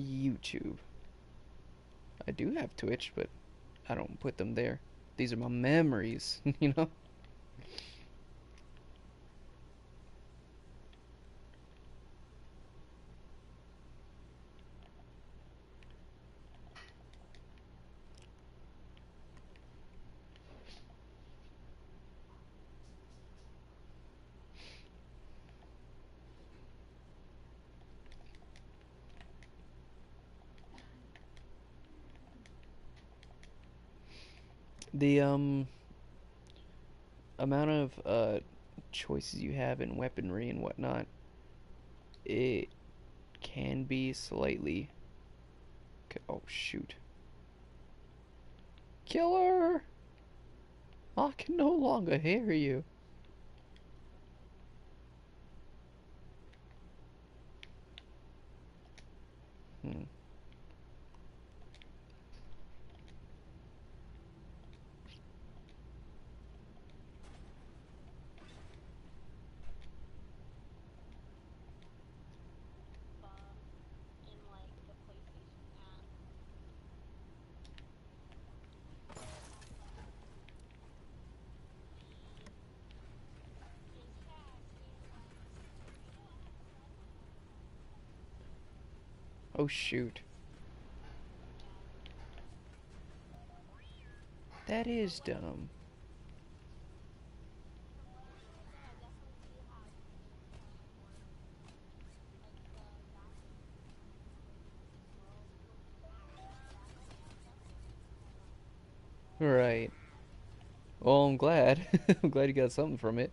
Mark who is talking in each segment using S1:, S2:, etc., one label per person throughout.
S1: YouTube. I do have Twitch, but I don't put them there. These are my memories, you know? The amount of choices you have in weaponry and whatnot, it can be slightly. Oh shoot! Killer! I can no longer hear you. Hmm. Oh shoot! That is dumb. Right. Well, I'm glad. I'm glad you got something from it.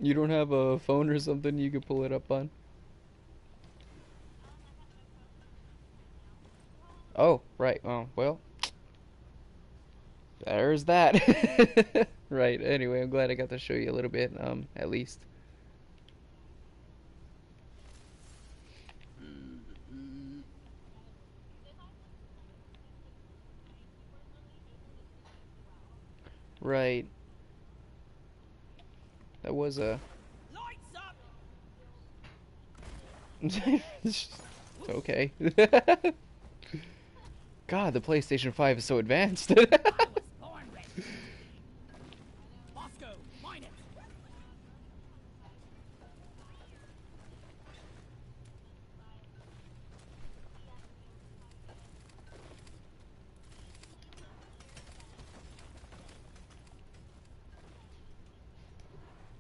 S1: You don't have a phone or something you could pull it up on? Oh, right. Oh, well, there's that. Right. Anyway, I'm glad I got to show you a little bit, at least. Right. That was a. Okay. God, the PlayStation 5 is so advanced.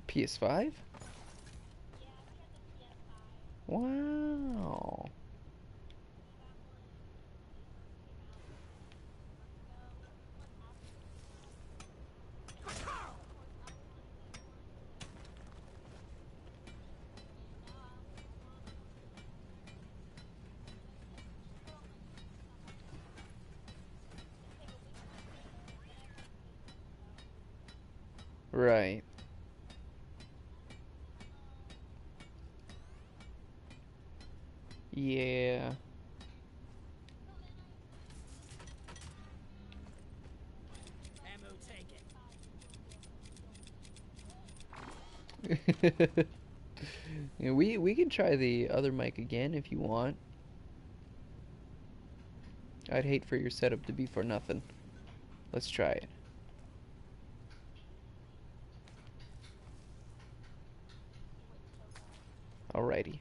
S1: PS5? Wow. Right. Yeah. Yeah, we can try the other mic again if you want. I'd hate for your setup to be for nothing. Let's try it. Alrighty.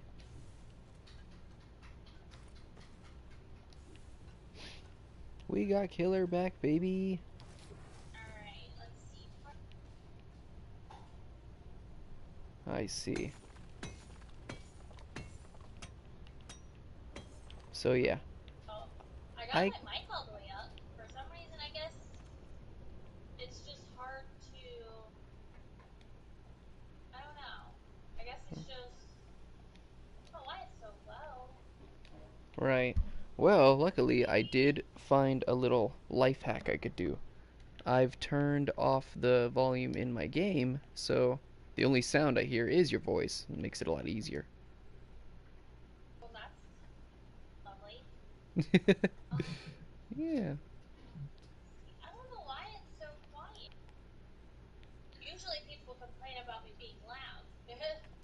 S1: We got Killer back, baby. I see. So yeah. I Right. Well, luckily I did find a little life hack I could do. I've turned off the volume in my game, so the only sound I hear is your voice. It makes it a lot easier. Yeah.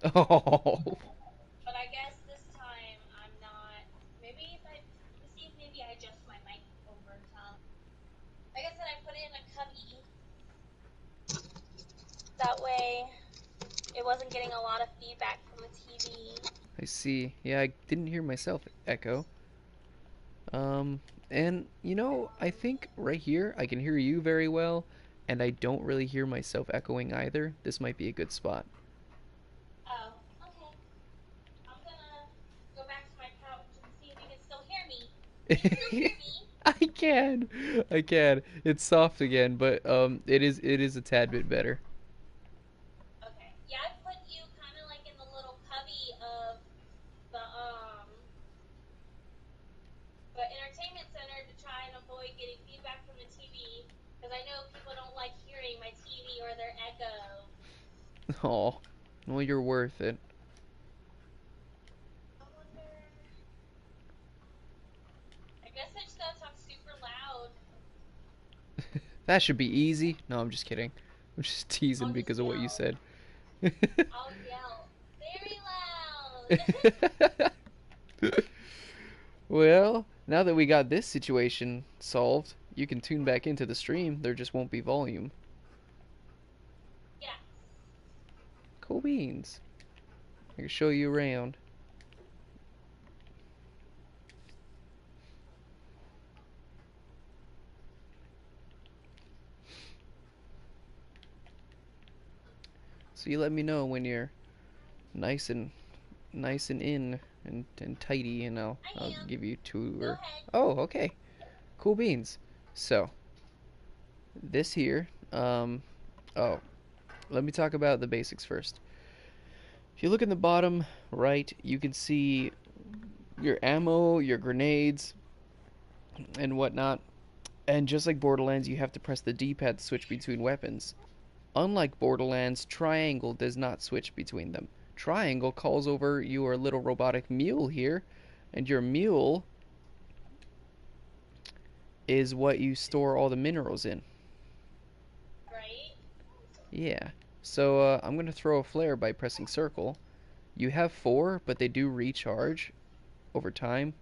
S1: Oh, I see. Yeah, I didn't hear myself echo. Um, and I think right here I can hear you very well, and I don't really hear myself echoing either. This might be a good spot. I can, I can. It's soft again, but it is a tad bit better. Oh, well, you're worth it. That should be easy. No, I'm just kidding. I'm just teasing because of what you said. Well, now that we got this situation solved, you can tune back into the stream. There just won't be volume. Cool beans. I can show you around. So you let me know when you're nice and in and tidy, and I'll give you tour. Oh, okay. Cool beans. So this here, oh, let me talk about the basics first. If you look in the bottom right, you can see your ammo, your grenades, and whatnot. And just like Borderlands, you have to press the D-pad to switch between weapons. Unlike Borderlands, triangle does not switch between them. Triangle calls over your little robotic mule here, and your mule is what you store all the minerals in. Yeah. So I'm going to throw a flare by pressing circle. You have four, but they do recharge over time,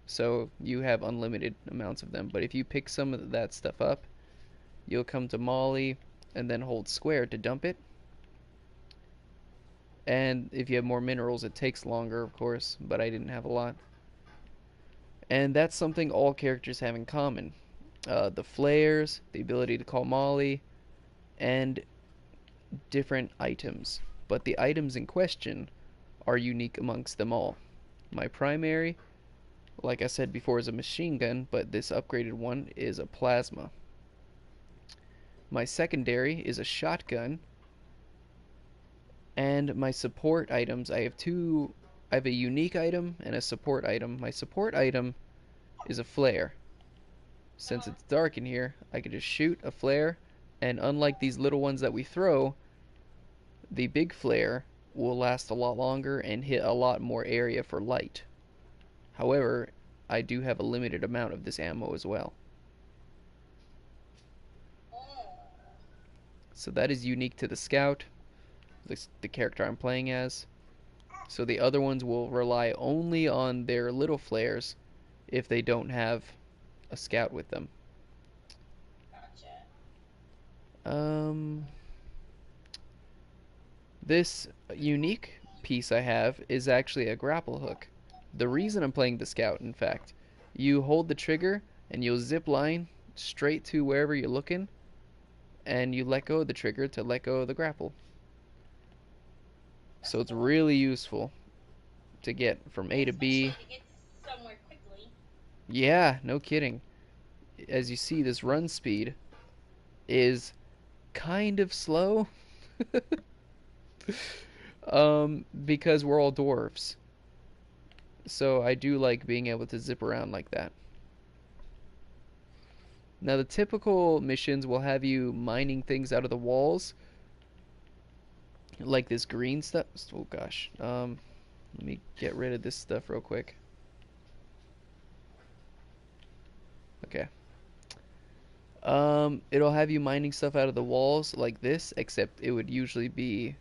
S1: so you have unlimited amounts of them. But if you pick some of that stuff up, you'll come to Molly and then hold square to dump it. And if you have more minerals, it takes longer, of course, but I didn't have a lot. And that's something all characters have in common. The flares, the ability to call Molly, and different items. But the items in question are unique amongst them all. My primary, like I said before, is a machine gun, but this upgraded one is a plasma. My secondary is a shotgun, and my support items, I have two. I have a unique item and a support item. My support item is a flare. Since it's dark in here, I can just shoot a flare, and unlike these little ones that we throw, the big flare will last a lot longer and hit a lot more area for light. However, I do have a limited amount of this ammo as well. So that is unique to the scout, the character I'm playing as. So the other ones will rely only on their little flares if they don't have a scout with them. Um, this unique piece I have is actually a grapple hook. The reason I'm playing the scout, in fact, you hold the trigger and you'll zip line straight to wherever you're looking, and you let go of the trigger to let go of the grapple. So it's really useful to get from A to B. Yeah, no kidding. As you see, this run speed is kind of slow. Because we're all dwarves. So I do like being able to zip around like that. Now the typical missions will have you mining things out of the walls, like this green stuff. Oh gosh. Let me get rid of this stuff real quick. Okay. It'll have you mining stuff out of the walls like this, except it would usually be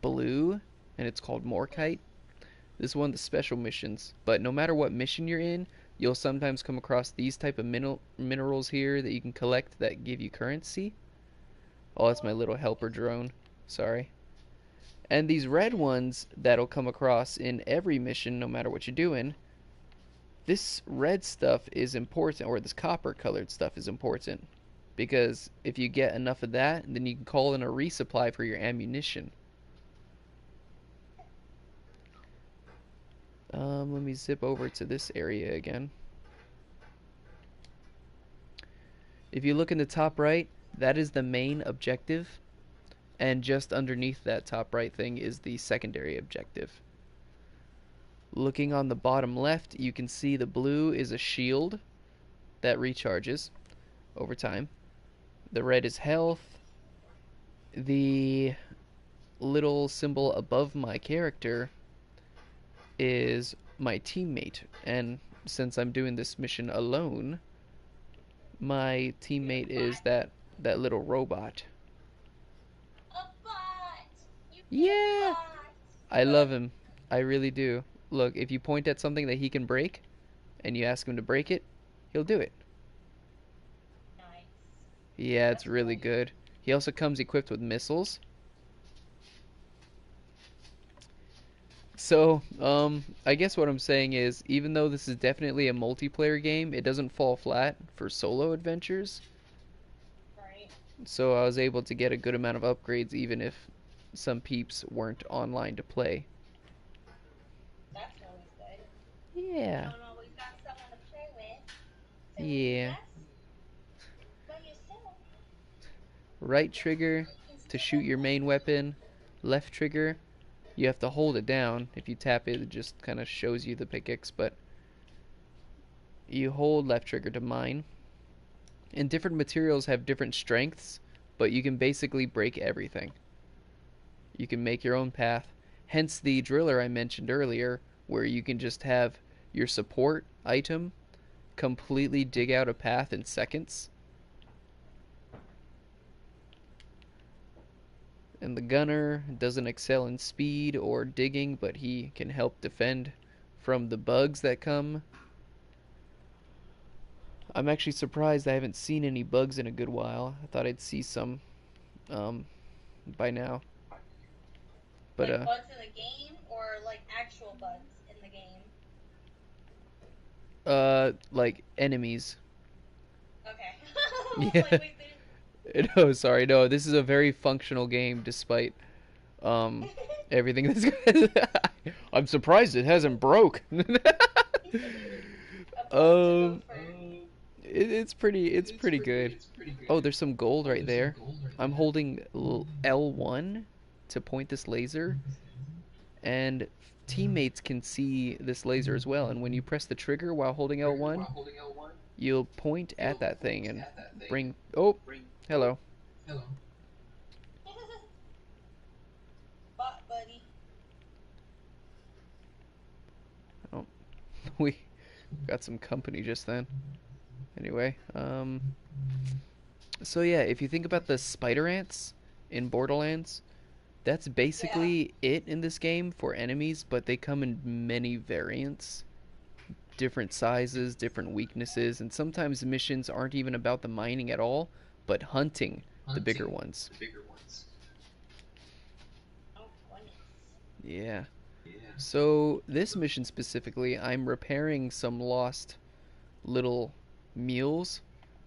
S1: blue and it's called Morkite. This is one of the special missions, but no matter what mission you're in, you'll sometimes come across these type of minerals here that you can collect that give you currency. Oh, that's my little helper drone. Sorry. And these red ones that'll come across in every mission, no matter what you're doing, this red stuff is important, or this copper colored stuff is important. Because if you get enough of that, then you can call in a resupply for your ammunition. Let me zip over to this area again. If you look in the top right, that is the main objective, and just underneath that top right thing is the secondary objective. Looking on the bottom left, you can see the blue is a shield that recharges over time. The red is health. The little symbol above my character is my teammate, and since I'm doing this mission alone, my teammate is that little robot. Yeah, I love him. I really do. Look, if you point at something that he can break and you ask him to break it, he'll do it. Yeah, it's really good. He also comes equipped with missiles. So, I guess what I'm saying is, even though this is definitely a multiplayer game, it doesn't fall flat for solo adventures. So I was able to get a good amount of upgrades even if some peeps weren't online to play. Yeah. Yeah. Right trigger to shoot your main weapon. Left trigger, you have to hold it down. If you tap it, it just kind of shows you the pickaxe, but you hold left trigger to mine. And different materials have different strengths, but you can basically break everything. You can make your own path. Hence the driller I mentioned earlier, where you can just have your support item completely dig out a path in seconds. And the gunner doesn't excel in speed or digging, but he can help defend from the bugs that come. I'm actually surprised I haven't seen any bugs in a good while. I thought I'd see some um, by now. But
S2: like bugs in the game or like actual bugs in the game?
S1: like enemies.
S2: Okay. I was like,
S1: Yeah.
S2: wait, they
S1: No, sorry, no. This is a very functional game, despite um everything that's. I'm surprised it hasn't broke.
S2: a bug took
S1: um,
S2: over.
S1: it's pretty good. Oh, there's some gold right there. I'm holding L1 to point this laser, and teammates can see this laser as well. And when you press the trigger while holding L1, you'll point at that thing and bring. Oh, hello.
S2: Bot buddy.
S1: Oh, we got some company just then. Anyway, so yeah, if you think about the spider ants in Borderlands, that's
S2: Yeah.
S1: basically it in this game for enemies, but they come in many variants, different sizes, different weaknesses, and sometimes missions aren't even about the mining at all, but hunting the bigger ones.
S2: Oh goodness.
S1: Yeah. So, this mission specifically, I'm repairing some lost little mules.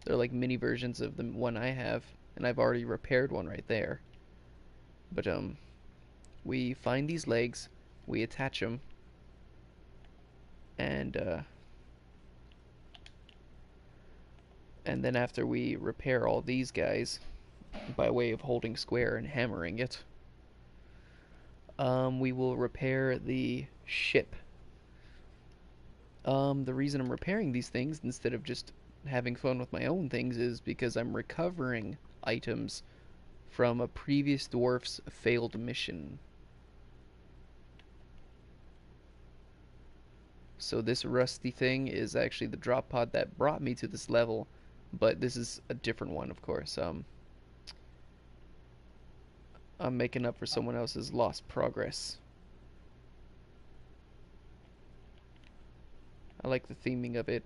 S1: They're like mini versions of the one I have, and I've already repaired one right there. But we find these legs, we attach them, and then after we repair all these guys by way of holding square and hammering it, we will repair the ship. The reason I'm repairing these things instead of just having fun with my own things is because I'm recovering items from a previous dwarf's failed mission. So this rusty thing is actually the drop pod that brought me to this level, but this is a different one, of course. I'm making up for someone else's lost progress. I like the theming of it.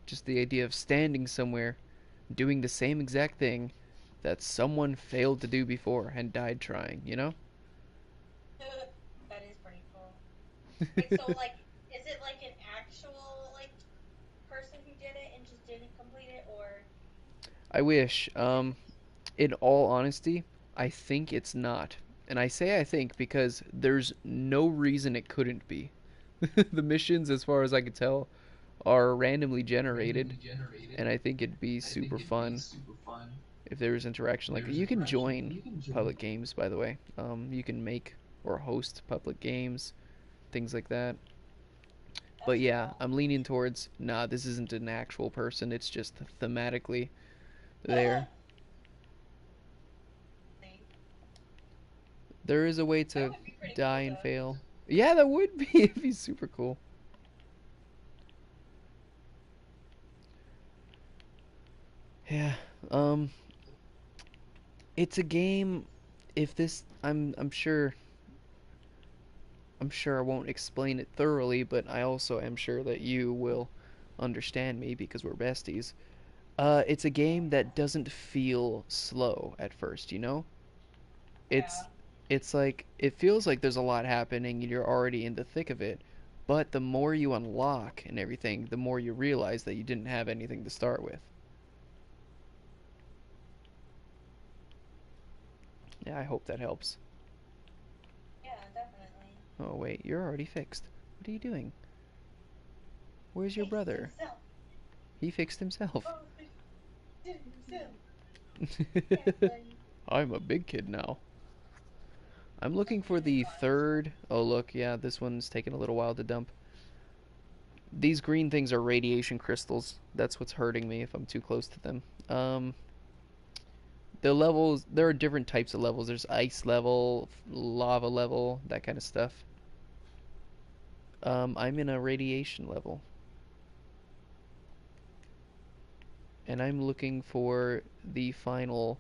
S1: Just the idea of standing somewhere, doing the same exact thing that someone failed to do before and died trying, you know?
S2: That is pretty cool. Wait, so like, is it like an actual like person who did it and just didn't complete it, or
S1: I wish.
S2: is it?
S1: In all honesty, I think it's not. And I say I think because there's no reason it couldn't be. The missions, as far as I could tell, are randomly generated, and I think it'd be super fun if there was interaction. Like you can join public games, by the way. You can make or host public games, things like that. But
S2: That's
S1: yeah,
S2: cool.
S1: I'm leaning towards nah. This isn't an actual person. It's just thematically there. There is a way
S2: That
S1: to
S2: would be pretty
S1: die
S2: cool
S1: and
S2: though.
S1: fail. Yeah, that would be. It'd be super cool. Yeah. Um. It's a game. If this, I'm sure I won't explain it thoroughly, but I also am sure that you will understand me because we're besties. It's a game that doesn't feel slow at first, you know? It's
S2: Yeah.
S1: it's like it feels like there's a lot happening and you're already in the thick of it. But the more you unlock and everything, the more you realize that you didn't have anything to start with. Yeah, I hope that helps.
S2: Yeah, definitely.
S1: Oh wait, you're already fixed. What are you doing? Where's your
S2: Fixed
S1: brother?
S2: himself.
S1: He fixed himself.
S2: Oh, did it himself. Yeah, buddy.
S1: I'm a big kid now. I'm
S2: It's like
S1: looking for
S2: being a
S1: the
S2: dinosaur.
S1: third. Oh, look, yeah, this one's taking a little while to dump. These green things are radiation crystals. That's what's hurting me if I'm too close to them. The levels, there are different types of levels. There's ice level, lava level, that kind of stuff. I'm in a radiation level, and I'm looking for the final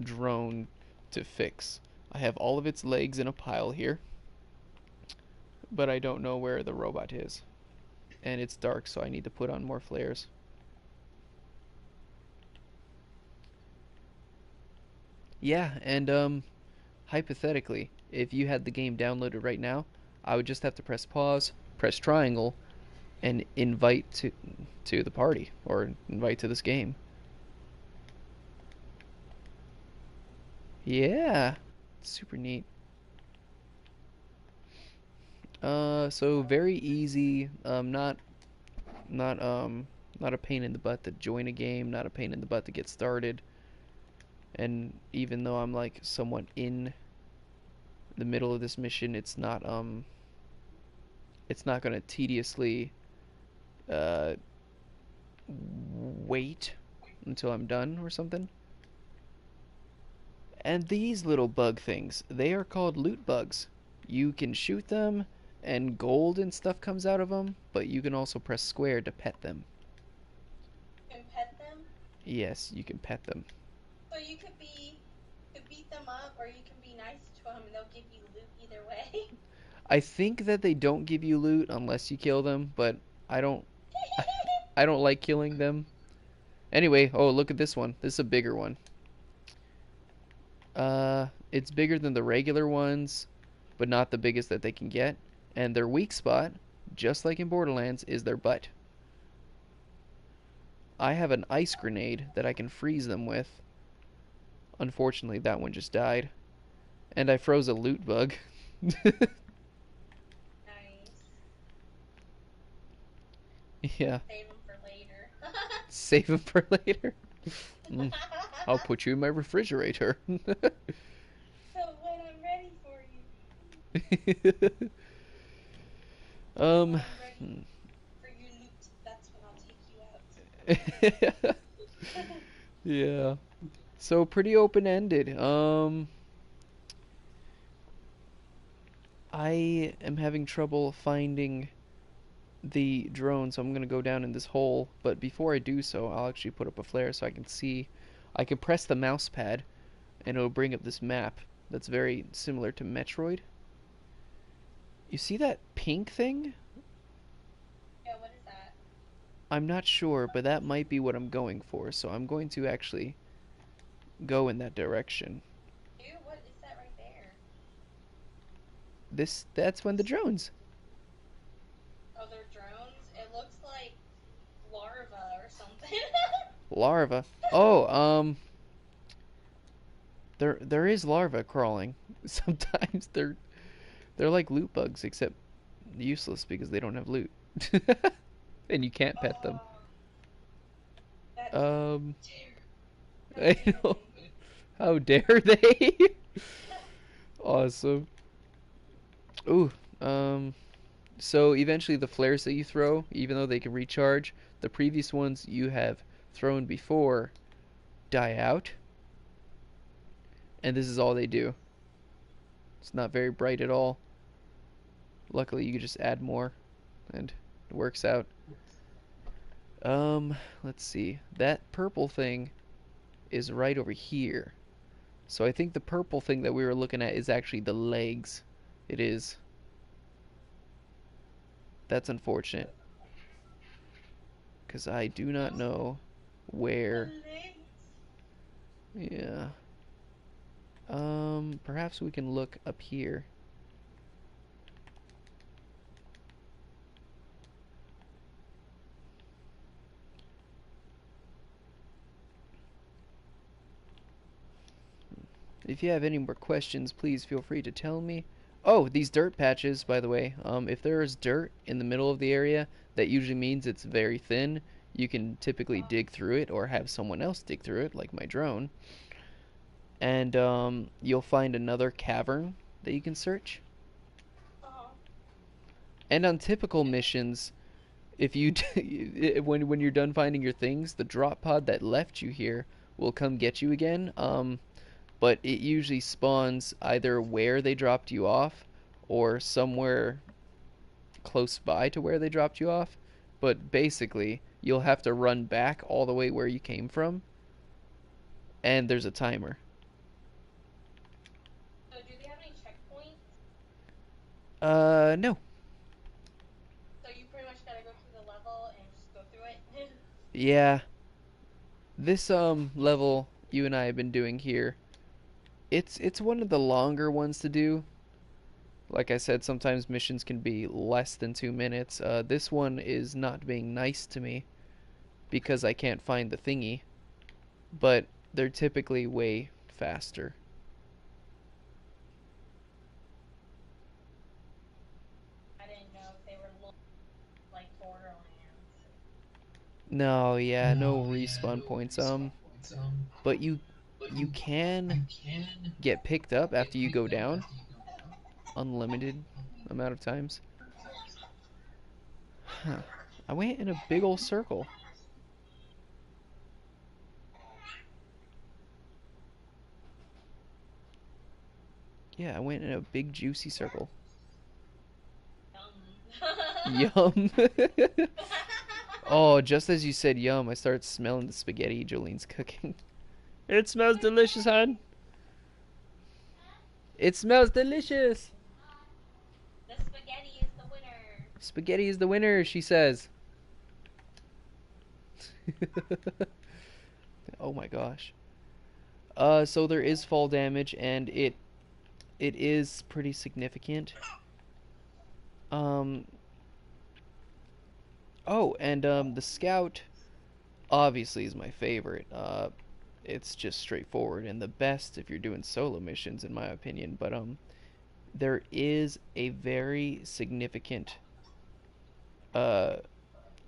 S1: drone to fix. I have all of its legs in a pile here, but I don't know where the robot is. And it's dark, so I need to put on more flares. Yeah, and hypothetically, if you had the game downloaded right now, I would just have to press pause, press triangle, and invite to the party or invite to this game. Yeah, super neat. So very easy. Not not a pain in the butt to join a game. Not a pain in the butt to get started. And even though I'm like somewhat in the middle of this mission, it's not gonna tediously uh wait until I'm done or something. And these little bug things, they are called loot bugs. You can shoot them, and gold and stuff comes out of them, but you can also press square to pet them.
S2: You can pet them.
S1: Yes, you can pet them.
S2: So you could beat them up or you can be nice to them and they'll give you loot either way.
S1: I think that they don't give you loot unless you kill them, but I don't I don't like killing them. Anyway, oh look at this one. This is a bigger one. It's bigger than the regular ones, but not the biggest that they can get. And their weak spot, just like in Borderlands, is their butt. I have an ice grenade that I can freeze them with. Unfortunately, that one just died. And I froze a loot bug.
S2: Nice.
S1: Yeah,
S2: Save them for later.
S1: save them for later. Mm, I'll put you in my refrigerator.
S2: So when I'm ready for you. So when
S1: um,
S2: I'm ready for your loot, that's when I'll take you out.
S1: yeah. So pretty open ended. I am having trouble finding the drone, so I'm gonna go down in this hole. But before I do so, I'll actually put up a flare so I can see. I can press the mouse pad, and it'll bring up this map that's very similar to Metroid. You see that pink thing? I'm not sure, but that might be what I'm going for. So I'm going to actually go in that direction.
S2: Dude, what is that right there?
S1: That's when the drones.
S2: Oh, they're drones? It looks like larva or something.
S1: Larva. Oh, there is larva crawling. Sometimes they're like loot bugs, except useless because they don't have loot. And you can't pet them.
S2: Oh, that is
S1: Um,
S2: how
S1: I
S2: dare
S1: know.
S2: they?
S1: How dare they? Awesome. Ooh, um, so eventually the flares that you throw, even though they can recharge, the previous ones you have thrown before die out, and this is all they do. It's not very bright at all. Luckily, you can just add more, and it works out. Let's see. That purple thing is right over here. So I think the purple thing that we were looking at is actually the legs. It is. That's unfortunate, because I do not know
S2: The
S1: where.
S2: legs.
S1: Yeah. Perhaps we can look up here. If you have any more questions, please feel free to tell me. Oh, these dirt patches, by the way, if there is dirt in the middle of the area, that usually means it's very thin. You can typically dig through it or have someone else dig through it, like my drone. And you'll find another cavern that you can search.
S2: Uh-huh.
S1: And on typical missions, if you when you're done finding your things, the drop pod that left you here will come get you again. But it usually spawns either where they dropped you off or somewhere close by to where they dropped you off. But basically, you'll have to run back all the way where you came from, and there's a timer.
S2: So do they have any checkpoints?
S1: No.
S2: So you pretty much gotta go through the level and just go through it.
S1: Yeah. This level you and I have been doing here, it's one of the longer ones to do. Like I said, sometimes missions can be less than 2 minutes. This one is not being nice to me because I can't find the thingy, but they're typically way faster.
S2: I didn't know if they were like Borderlands.
S1: No, yeah, no respawn points. But you can get picked up after you go down, unlimited amount of times. Huh. I went in a big old circle. Yeah, I went in a big juicy circle.
S2: Um.
S1: Yum. Oh, just as you said yum, I started smelling the spaghetti Jolene's cooking. It smells delicious, hon. It smells delicious.
S2: The spaghetti is the winner.
S1: Spaghetti is the winner, she says. Oh my gosh. So there is fall damage, and it is pretty significant. Um, oh, and the scout obviously is my favorite. It's just straightforward and the best if you're doing solo missions, in my opinion. But there is a very significant uh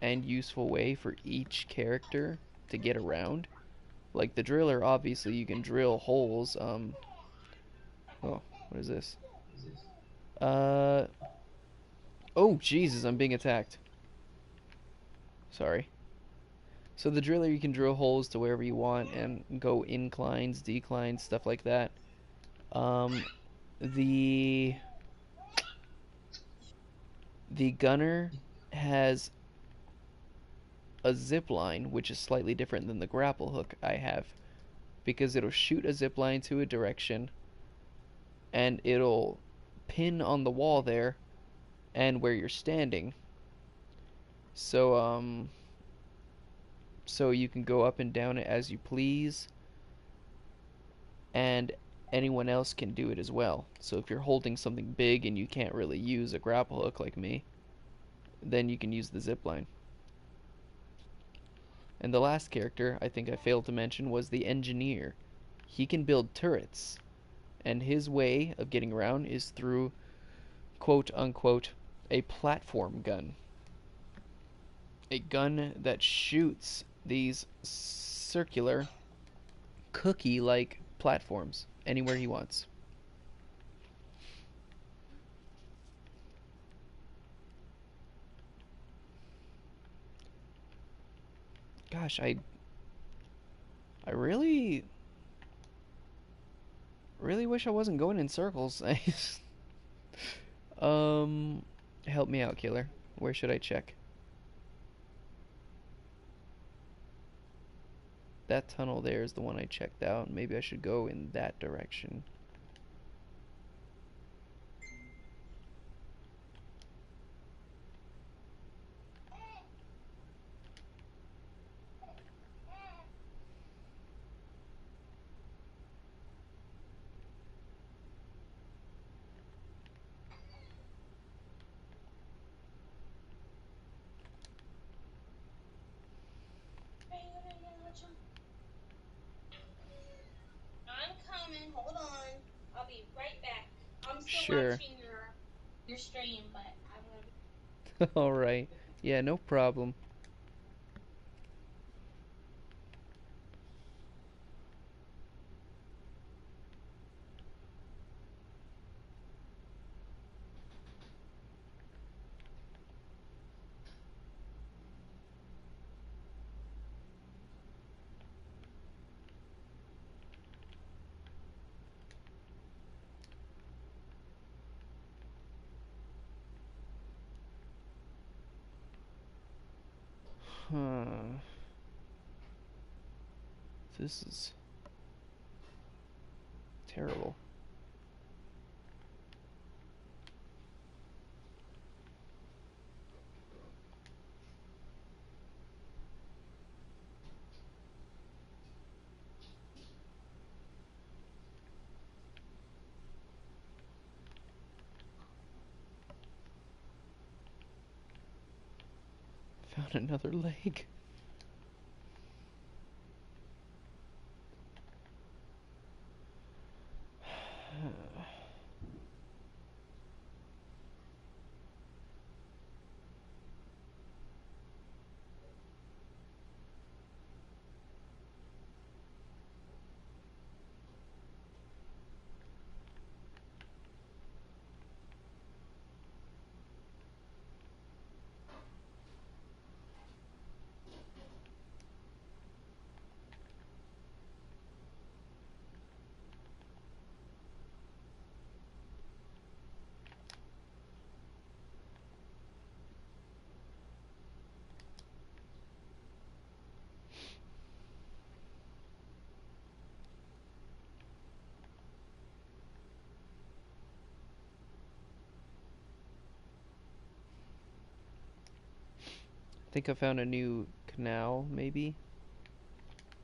S1: and useful way for each character to get around. Like the driller, obviously you can drill holes. Oh, what is this? Uh, oh Jesus, I'm being attacked. Sorry. So the driller, you can drill holes to wherever you want and go inclines, declines, stuff like that. Um, the the gunner has a zip line, which is slightly different than the grapple hook I have, because it'll shoot a zip line to a direction, and it'll pin on the wall there and where you're standing. So so you can go up and down it as you please, and anyone else can do it as well. So if you're holding something big and you can't really use a grapple hook like me, then you can use the zip line. And the last character I think I failed to mention was the engineer. He can build turrets, and his way of getting around is through quote unquote a platform gun. A gun that shoots these circular cookie like platforms anywhere he wants. Gosh, I really wish I wasn't going in circles. um Help me out, killer. Where should I check? That tunnel there is the one I checked out. Maybe I should go in that direction.
S2: I'm coming. Hold on. I'll be right back. I'm still
S1: Sure.
S2: watching your stream, but I'm gonna be.
S1: All right. Yeah, no problem. Huh. This is terrible. Found another leg. I think I found a new canal, maybe?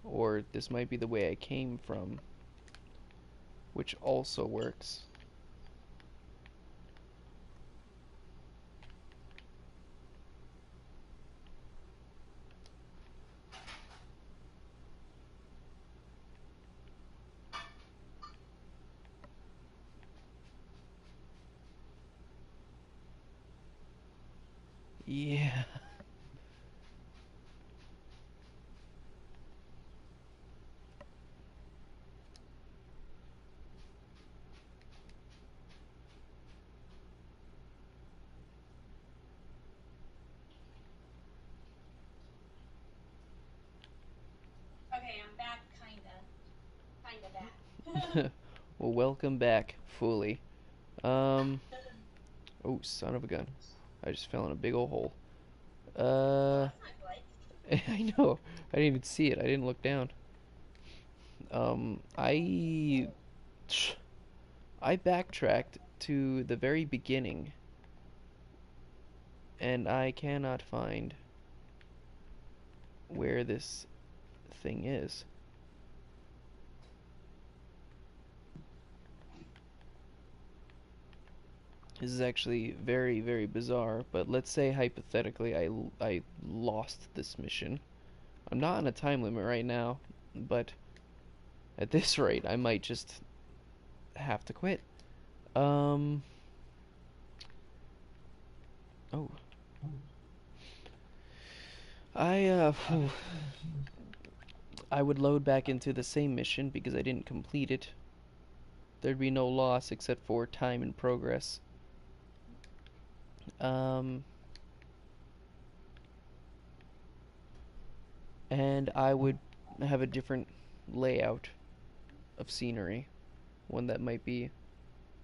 S1: Or this might be the way I came from, which also works. Yeah.
S2: Okay, I'm back, kinda back.
S1: Well, welcome back, fully. Um, oh, son of a gun. I just fell in a big old hole.
S2: Well,
S1: Uh,
S2: that's not good.
S1: I know. I didn't even see it. I didn't look down. I backtracked to the very beginning, and I cannot find where this thing is. This is actually very, very bizarre, but let's say hypothetically I lost this mission. I'm not on a time limit right now, but at this rate, I might just have to quit. Um, oh, phew. I would load back into the same mission because I didn't complete it. There'd be no loss except for time and progress. Um, and I would have a different layout of scenery, one that might be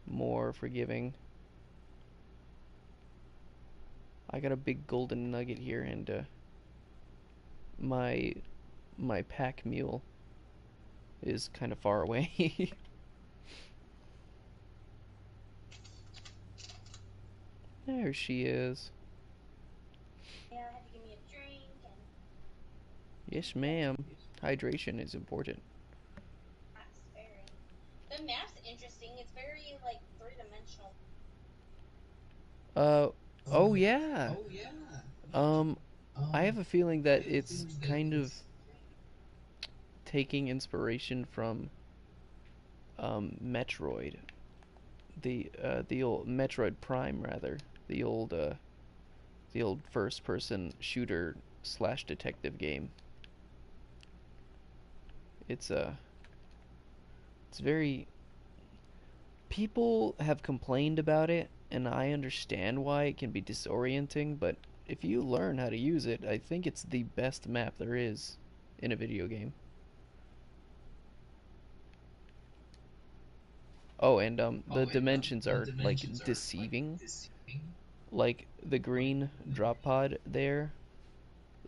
S1: more forgiving. I got a big golden nugget here, and my my pack mule is kind of far away. There she is.
S2: Yeah, I had to give me a drink and
S1: Yes,
S2: yeah,
S1: ma'am. Hydration is important.
S2: that's very. The map's interesting. It's very like three-dimensional.
S1: Uh, oh yeah. Um, I have a feeling that it's kind of taking inspiration from Metroid, the old Metroid Prime rather, the old uh, the old first-person shooter slash detective game. It's it's very people have complained about it, and I understand why it can be disorienting, but if you learn how to use it, I think it's the best map there is in a video game. Oh, and the dimensions are like deceiving. Like the green drop pod there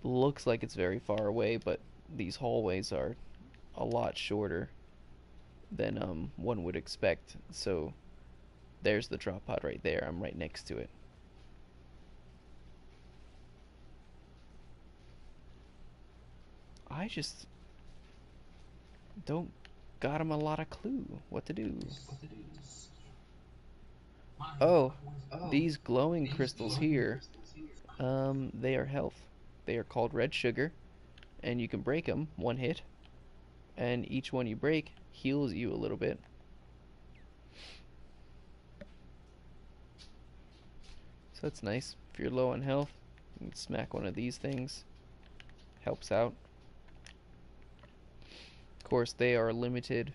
S1: looks like it's very far away, but these hallways are a lot shorter than one would expect. So there's the drop pod right there. I'm right next to it. I just don't got him a lot of clue what to do. Oh, these glowing crystals here, they are health. They are called red sugar, and you can break them one hit, and each one you break heals you a little bit. So that's nice. If you're low on health, you can smack one of these things. Helps out. Of course, they are limited,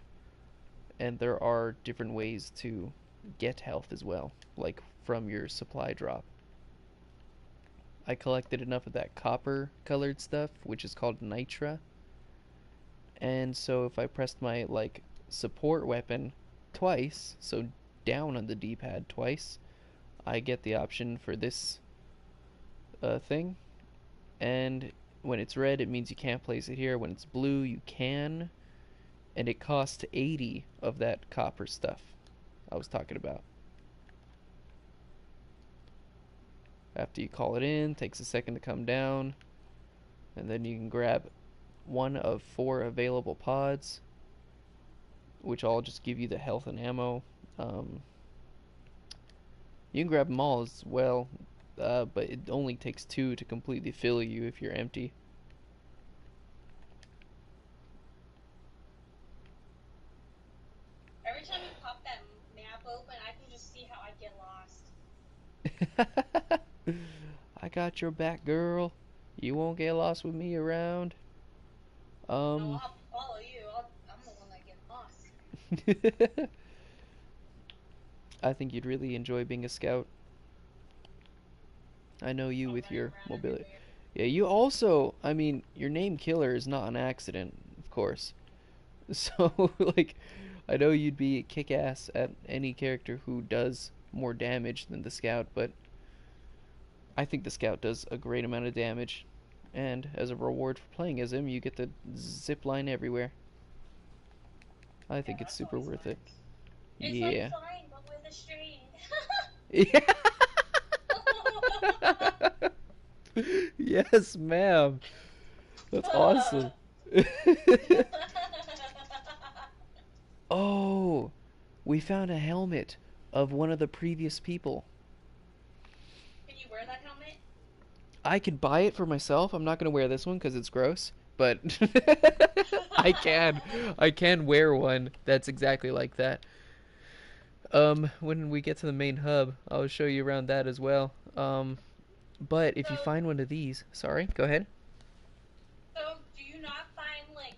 S1: and there are different ways to get health as well, like from your supply drop. I collected enough of that copper colored stuff, which is called nitra, and so if I pressed my like support weapon twice, so down on the D-pad twice, I get the option for this thing, and when it's red it means you can't place it here. When it's blue you can, and it costs 80 of that copper stuff I was talking about. After you call it in, takes a second to come down, and then you can grab one of 4 available pods, which all just give you the health and ammo. Um, you can grab them all as well, but it only takes 2 to completely fill you if you're empty.
S2: Every time you pop that map open, I can just see how I get lost.
S1: I got your back, girl. You won't get lost with me around.
S2: No,
S1: Um,
S2: I'll follow you. I'm the one that gets lost.
S1: I think you'd really enjoy being a scout. I know you
S2: I'll
S1: with
S2: run
S1: your
S2: around
S1: mobility.
S2: everywhere.
S1: Yeah, you also, I mean, your name Killer is not an accident, of course. So, like, I know you'd be kick ass at any character who does more damage than the scout, but I think the scout does a great amount of damage. And as a reward for playing as him, you get to zip line everywhere. I
S2: Yeah,
S1: think it's
S2: that's
S1: super
S2: always
S1: worth
S2: fun.
S1: it.
S2: It's like
S1: Yeah.
S2: flying, but with a string.
S1: Yeah. Yes, ma'am. That's awesome. Oh, we found a helmet of one of the previous people.
S2: Can you wear that helmet?
S1: I could buy it for myself. I'm not gonna wear this one because it's gross, but I can. I can wear one that's exactly like that. When we get to the main hub, I'll show you around that as well. But if you
S2: so,
S1: find one of these, sorry, go ahead.
S2: so do you not find like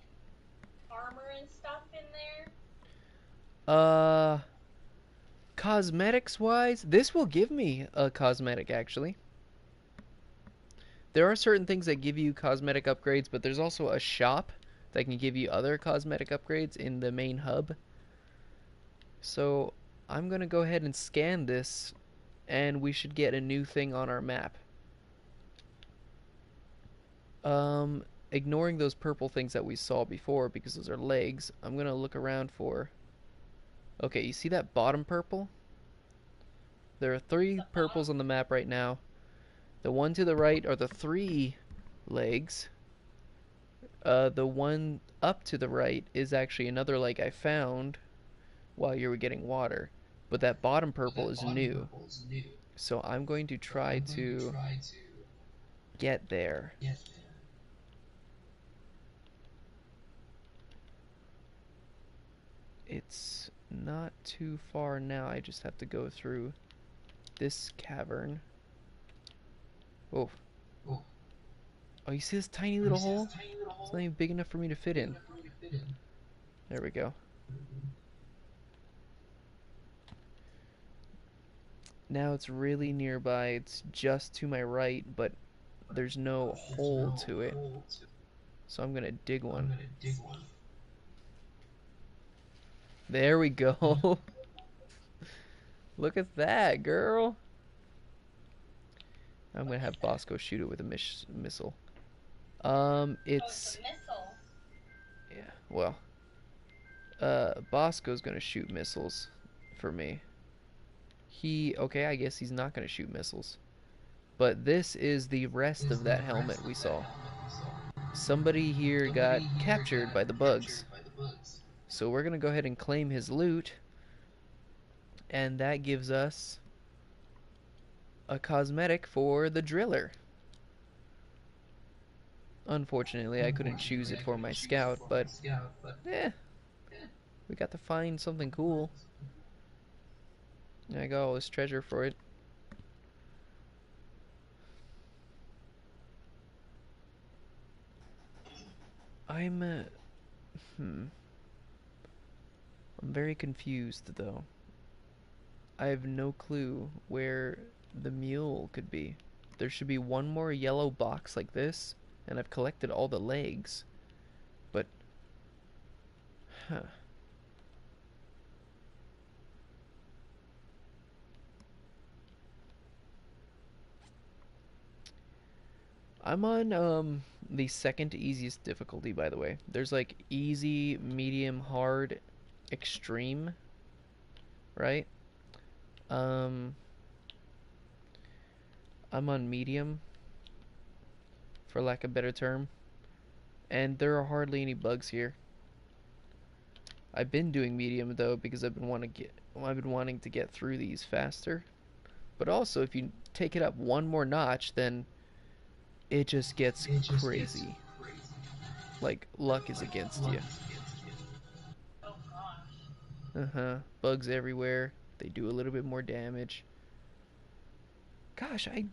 S2: armor and stuff in there?
S1: Uh, Cosmetics wise, this will give me a cosmetic actually. There are certain things that give you cosmetic upgrades, but there's also a shop that can give you other cosmetic upgrades in the main hub. So I'm gonna go ahead and scan this, and we should get a new thing on our map. Um, Ignoring those purple things that we saw before because those are legs, I'm gonna look around for. Okay, you see that bottom purple? There are three
S2: The
S1: purples
S2: bottom?
S1: on the map right now. The one to the right are the three legs. The one up to the right is actually another leg I found while you were getting water. But that bottom purple is new. So I'm going to try to get there. It's not too far now. I just have to go through this cavern. Oh, oh, you see this tiny little hole? It's not even big enough for me to fit in. There we go. Now it's really nearby. It's just to my right, but there's no hole to it. So I'm gonna dig one. There we go. Look at that, girl. I'm
S2: What
S1: gonna
S2: is
S1: have
S2: that?
S1: Bosco shoot it with a missile.
S2: Oh, it's a
S1: It's
S2: missile.
S1: yeah. Well, Bosco's gonna shoot missiles for me. Okay, I guess he's not gonna shoot missiles. But this is the rest of that helmet we saw. Somebody here got captured by the bugs. So we're gonna go ahead and claim his loot, and that gives us a cosmetic for the driller. Unfortunately, I couldn't choose it for my scout, but eh, we got to find something cool. I got all this treasure for it. I'm hmm. I'm very confused though. I have no clue where the mule could be. There should be one more yellow box like this, and I've collected all the legs. But, huh. I'm on the second easiest difficulty, by the way. There's like easy, medium, hard, extreme, right? Um I'm on medium for lack of a better term, and there are hardly any bugs here. I've been doing medium though because I've been wanting to get through these faster. But also if you take it up one more notch, then it just gets crazy. Like luck is against you.
S2: Oh gosh.
S1: Uh-huh. Bugs everywhere. They do a little bit more damage. Gosh, I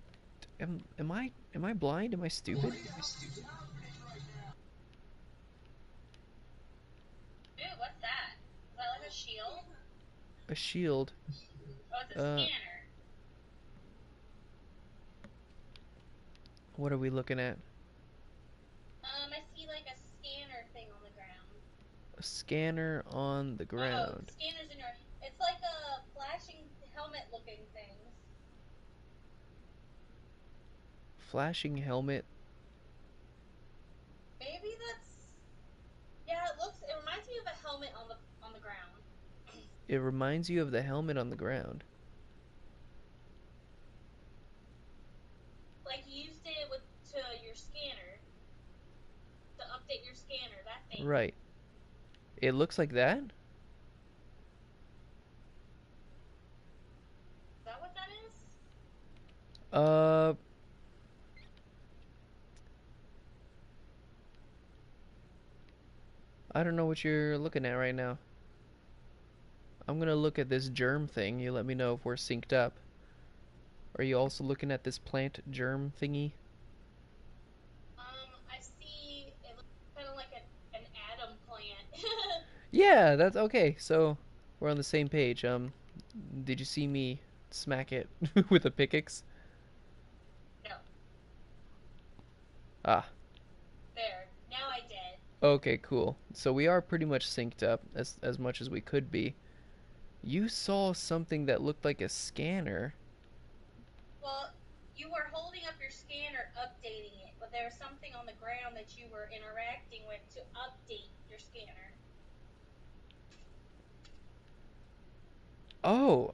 S1: am I blind? Am I stupid?
S2: Dude, what's that? Is that like a shield?
S1: A shield.
S2: Oh, it's a
S1: Uh
S2: scanner.
S1: what are we looking at?
S2: I see like a scanner thing on the ground.
S1: A scanner on the
S2: Oh,
S1: ground.
S2: scanners in your. It's like a flashing helmet looking things.
S1: Flashing helmet.
S2: Maybe that's. Yeah, it looks. It reminds me of a helmet on the ground.
S1: It reminds you of the helmet on the ground.
S2: Like you used it with to your scanner.
S1: Right. It looks like that?
S2: Is that what that is?
S1: Uh, I don't know what you're looking at right now. I'm gonna look at this germ thing. You let me know if we're synced up. Are you also looking at this plant germ thingy?
S2: I see. It looks kind of like an atom plant.
S1: Yeah, that's okay. So we're on the same page. Did you see me smack it with a pickaxe?
S2: No,
S1: Ah,
S2: there. Now I did.
S1: okay, cool. So we are pretty much synced up as much as we could be. You saw something that looked like a scanner.
S2: Well, you were holding up your scanner, updating it, but there was something on the ground that you were interacting with to update your scanner.
S1: Oh,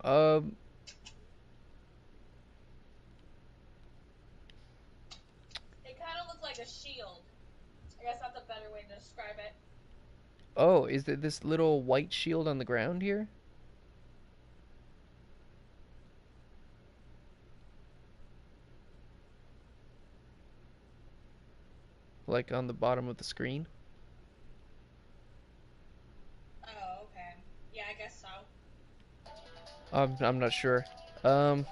S2: It kind of looked like a shield. I guess that's a better way to describe it.
S1: oh, is it this little white shield on the ground here? Like on the bottom of the screen?
S2: Oh, okay. Yeah, I guess so.
S1: I'm not sure. Um,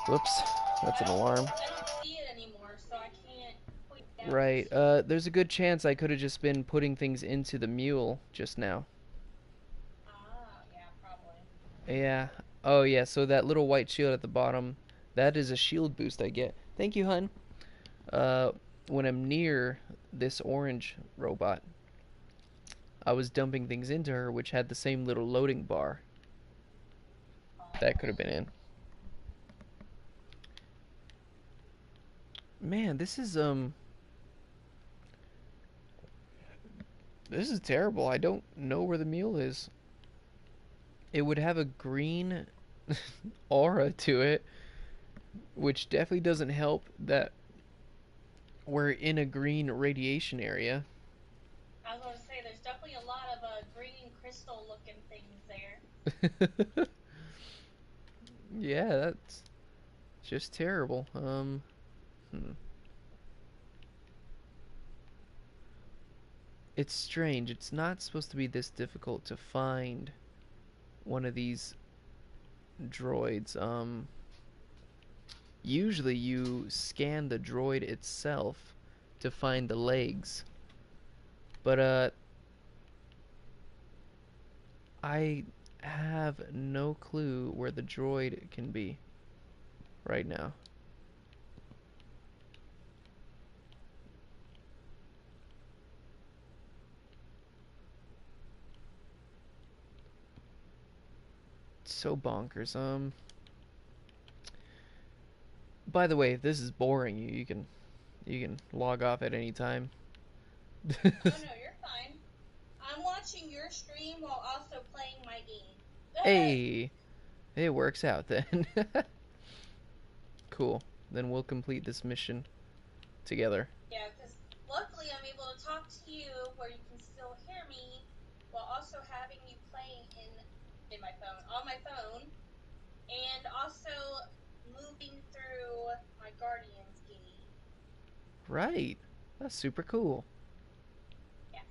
S1: whoops, that's an alarm.
S2: I don't see it anymore, so I can't point it out
S1: Right.
S2: to you.
S1: There's a good chance I could have just been putting things into the mule just now.
S2: Ah, yeah, probably.
S1: Yeah. Oh, yeah. So that little white shield at the bottom, that is a shield boost I get. Thank you, hun. Uh, when I'm near this orange robot, I was dumping things into her, which had the same little loading bar that could have
S2: Oh.
S1: been in. Man, this is terrible. I don't know where the mule is. It would have a green aura to it, which definitely doesn't help that we're in a green radiation area.
S2: I was going to say, there's definitely a lot of green crystal looking things there.
S1: Yeah, that's just terrible. Hmm. It's strange. It's not supposed to be this difficult to find one of these droids. Usually you scan the droid itself to find the legs, but I have no clue where the droid can be right now. It's so bonkers. By the way, if this is boring you can log off at any time.
S2: Oh, no, you're fine. I'm watching your stream while also playing my game.
S1: Hey, it works out then. Cool. Then we'll complete this mission together.
S2: Yeah, because luckily I'm able to talk to you where you can still hear me while also having you playing in my phone, on my phone, and also moving through my Guardians game.
S1: Right. That's super cool.
S2: Yes.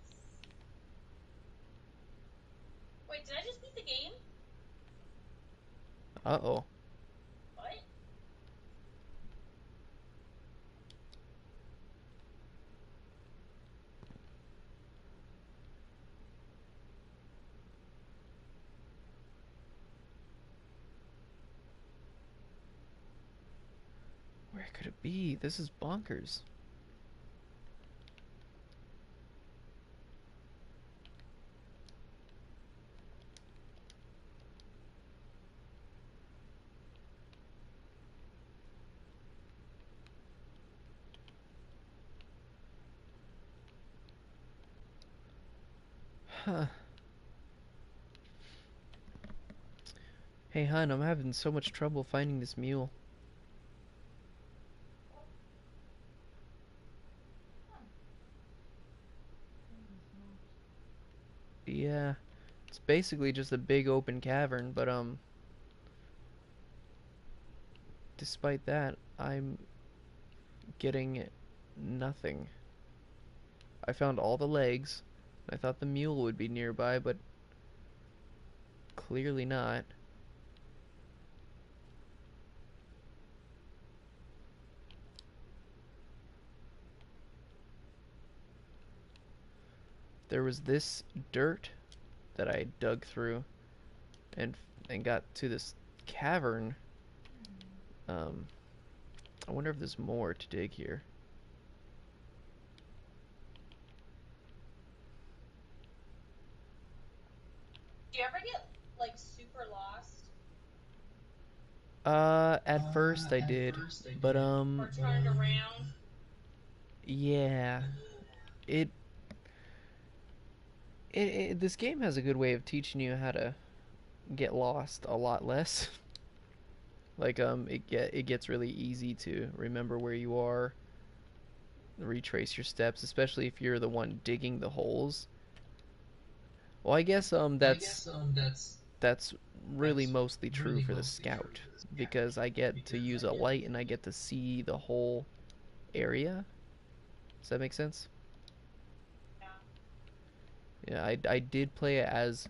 S2: Wait, did I just beat the game?
S1: Uh-oh.
S2: What?
S1: Where could it be? This is bonkers. Huh. Hey, hun, I'm having so much trouble finding this mule.
S2: Hmm.
S1: Yeah, it's basically just a big open cavern, but despite that, I'm getting nothing. I found all the legs. I thought the mule would be nearby, but clearly not. There was this dirt that I dug through and and got to this cavern. Um, I wonder if there's more to dig here.
S2: Do you ever get like super lost
S1: At first I did, but
S2: or turned around?
S1: yeah, it, this game has a good way of teaching you how to get lost a lot less. Like it gets really easy to remember where you are, retrace your steps, especially if you're the one digging the holes. Well, I guess that's really mostly true for the scout because I get to use a light and I get to see the whole area. Does that make sense?
S2: Yeah.
S1: Yeah, I did play it as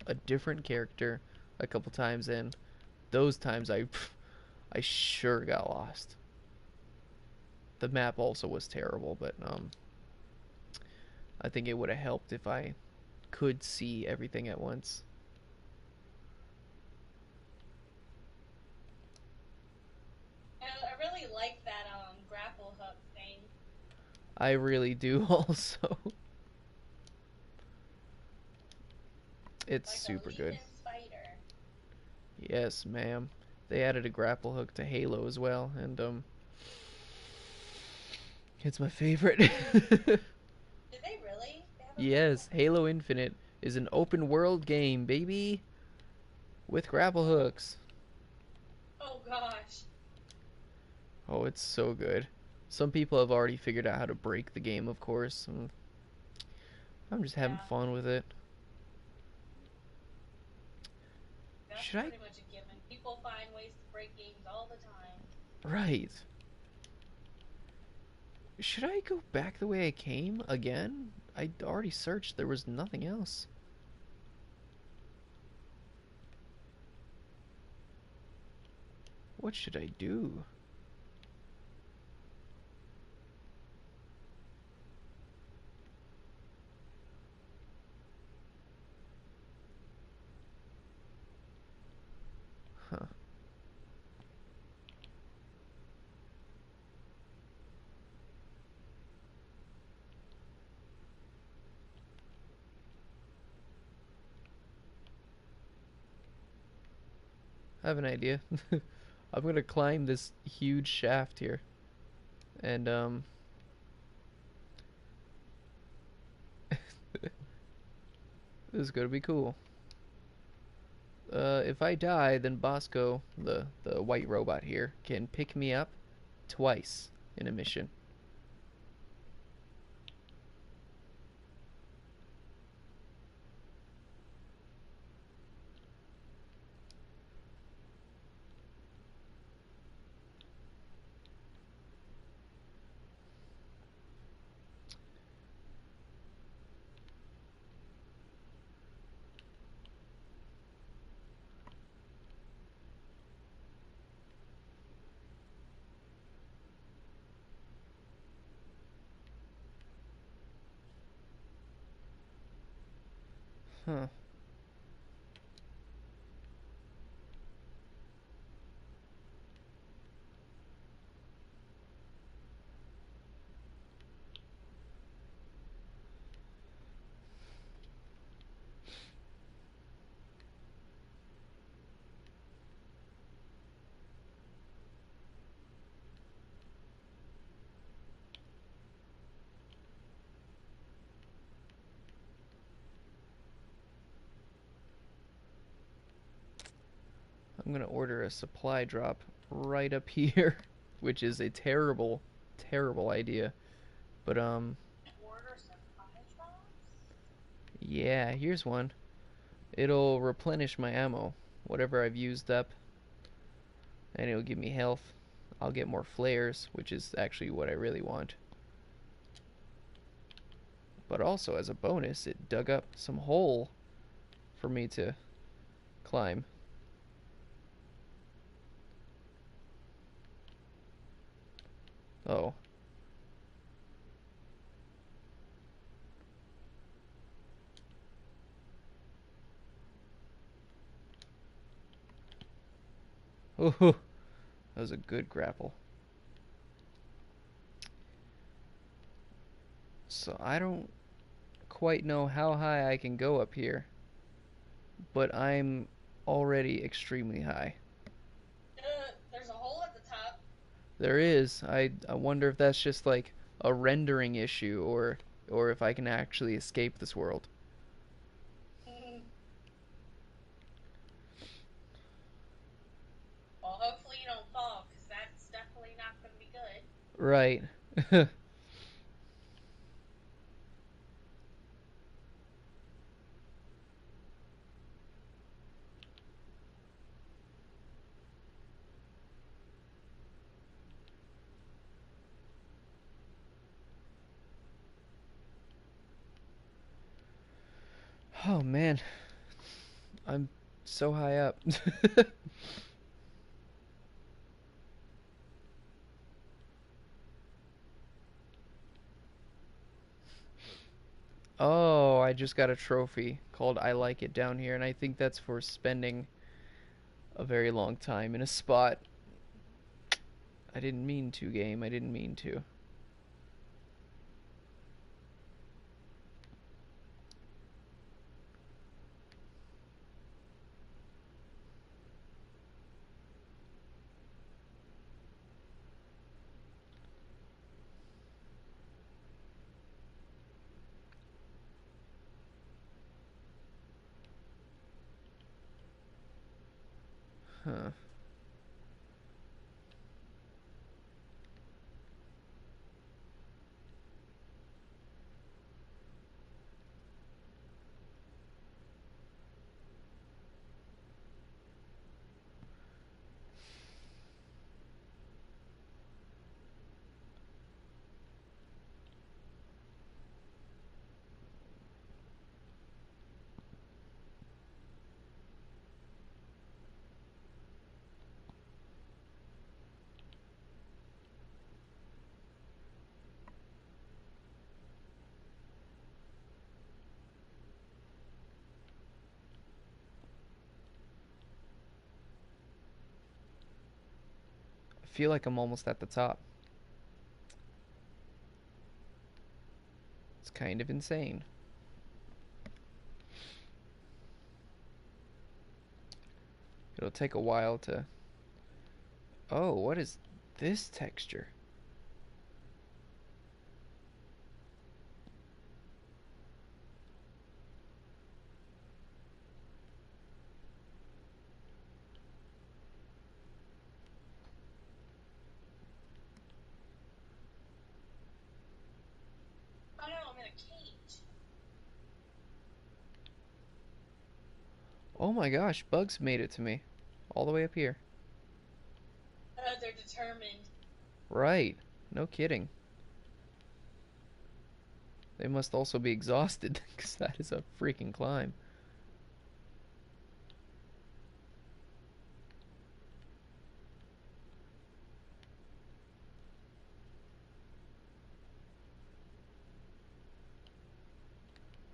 S1: a different character a couple times, and those times I sure got lost. The map also was terrible, but I think it would have helped if I could see everything at once.
S2: And I really like that grapple hook thing,
S1: I really do also. It's
S2: like a
S1: super good.
S2: leaping spider.
S1: Yes, ma'am. They added a grapple hook to Halo as well, and it's my favorite.
S2: Did they really? They have a grapple
S1: Yes,
S2: hook?
S1: Halo Infinite is an open world game, baby, with grapple hooks.
S2: Oh gosh.
S1: Oh, it's so good. Some people have already figured out how to break the game, of course. And I'm just having
S2: Yeah,
S1: fun with it.
S2: that's
S1: Should I?
S2: pretty much a given. People find ways to break games all the time.
S1: Right. Should I go back the way I came again? I already searched. There was nothing else. What should I do? Huh. I have an idea. I'm gonna climb this huge shaft here, and this is gonna be cool. If I die, then Bosco, the white robot here, can pick me up twice in a mission. Huh. I'm gonna order a supply drop right up here, which is a terrible, terrible idea. But
S2: Order supply drops?
S1: Yeah, here's one. It'll replenish my ammo, whatever I've used up, and it'll give me health. I'll get more flares, which is actually what I really want. But also, as a bonus, it dug up some hole for me to climb. Oh. Oh, that was a good grapple. So I don't quite know how high I can go up here, but I'm already extremely high.
S2: There's a hole at the top.
S1: There is. I wonder if that's just like a rendering issue or if I can actually escape this world.
S2: Well, hopefully you don't fall, because that's definitely not going to be good.
S1: Right. Oh man, I'm so high up. Oh, I just got a trophy called I Like It down here, and I think that's for spending a very long time in a spot. I didn't mean to, game. I didn't mean to. Huh. I feel like I'm almost at the top. It's kind of insane. It'll take a while to... Oh, what is this texture?
S2: Oh no, I'm in a cage.
S1: Oh my gosh, bugs made it to me. All the way up here.
S2: They're determined.
S1: Right. No kidding. They must also be exhausted, because that is a freaking climb.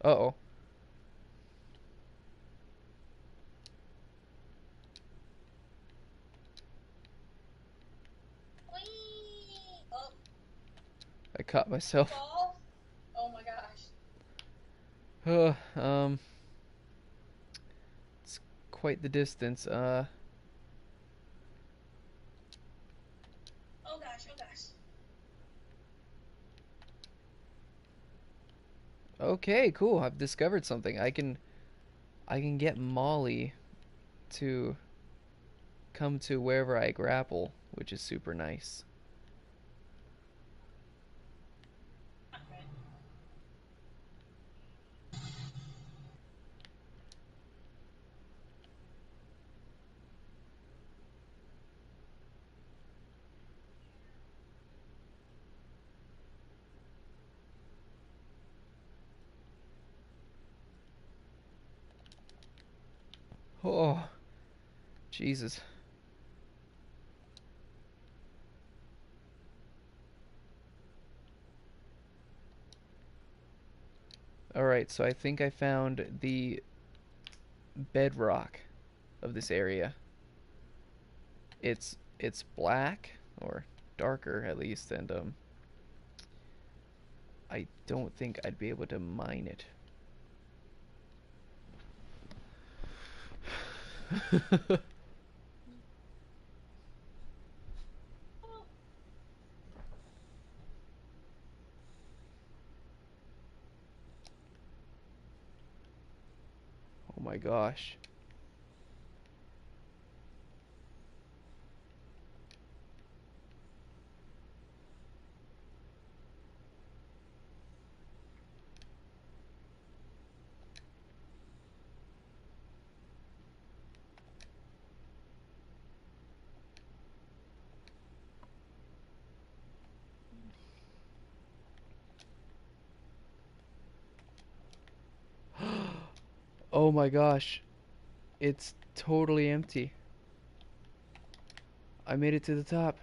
S1: Uh-oh.
S2: Whee! Oh,
S1: I caught
S2: you
S1: myself.
S2: fall? Oh my gosh.
S1: Um, it's quite the distance.
S2: Oh gosh, oh gosh.
S1: Okay, cool. I've discovered something. I can get Molly to come to wherever I grapple, which is super nice.
S2: Okay.
S1: Oh, Jesus. Alright, so I think I found the bedrock of this area. It's black, or darker at least, and I don't think I'd be able to mine it.
S2: Oh,
S1: Oh my gosh. Oh my gosh. It's totally empty. I made it to the top.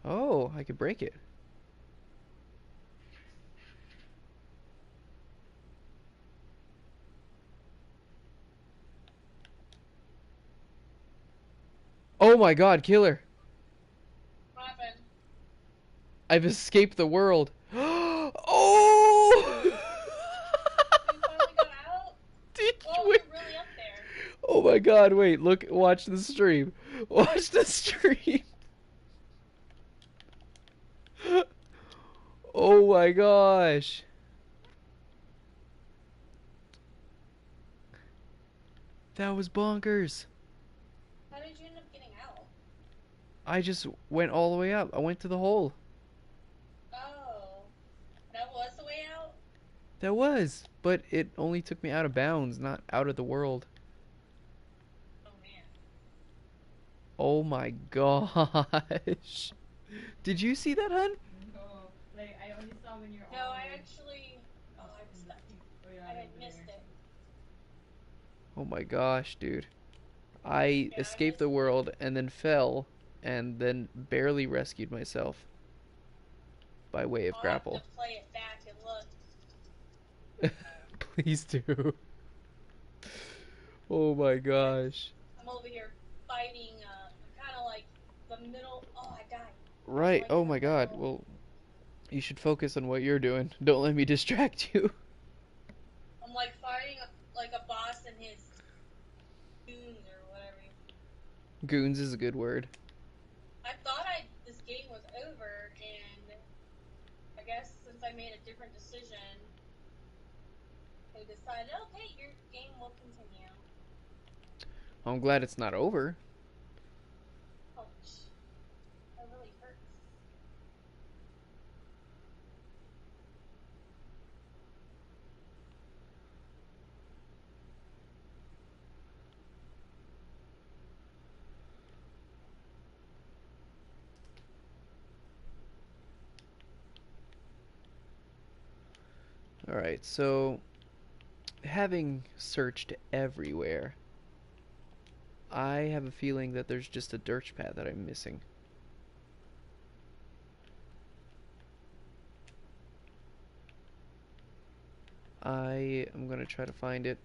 S1: Oh, I could break it. Oh my god, killer.
S2: what happened?
S1: I've escaped the world. Oh!
S2: You finally got out?
S1: Did
S2: Whoa,
S1: you wait?
S2: you're really up there.
S1: Oh my god, wait, look, watch the stream. Watch the stream. Oh my gosh. That was bonkers.
S2: How did you end up getting out?
S1: I just went all the way up. I went to the hole.
S2: Oh, that was the way out?
S1: That was. But it only took me out of bounds, not out of the world.
S2: Oh man.
S1: Oh my gosh. Did you see that, hun?
S3: No, like I only saw when you're
S2: No,
S3: all
S2: I
S3: like
S2: actually. Oh,
S3: up
S2: I
S3: in
S2: missed
S3: the
S2: that.
S3: peak or yeah,
S2: I
S3: like
S2: had
S3: over
S2: missed
S3: there.
S2: it.
S1: Oh my gosh, dude. I
S2: Yeah, I
S1: escaped the
S2: missed it.
S1: world and then fell and then barely rescued myself by way of
S2: I'll have to
S1: grapple.
S2: play it back and look.
S1: Please do. Oh my
S2: Yeah,
S1: gosh.
S2: I'm over here fighting. I'm kind of like the middle. Oh, I died. I'm
S1: Right.
S2: like
S1: Oh
S2: in the
S1: my god.
S2: middle.
S1: Well, you should focus on what you're doing. Don't let me distract you.
S2: I'm like fighting like a boss and his goons or whatever.
S1: Goons is a good word.
S2: I thought I this game was over, and I guess since I made a different decision, they decided, okay, your game will continue.
S1: I'm glad it's not over.
S2: Ouch, that really hurts.
S1: Alright, so having searched everywhere, I have a feeling that there's just a dirt path that I'm missing. I am going to try to find it.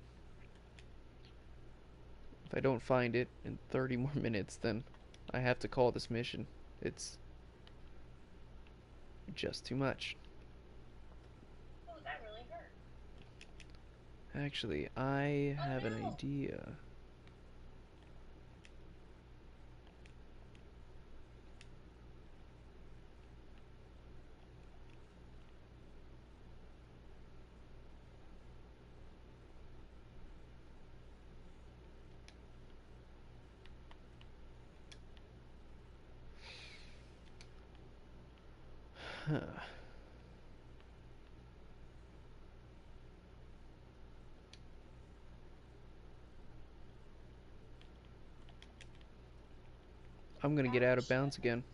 S1: If I don't find it in 30 more minutes, then I have to call this mission. It's just too much.
S2: Oh, that really hurt.
S1: Actually, I
S2: Oh
S1: have an
S2: no!
S1: idea. Huh. I'm gonna get out of
S2: Ouch.
S1: bounds again.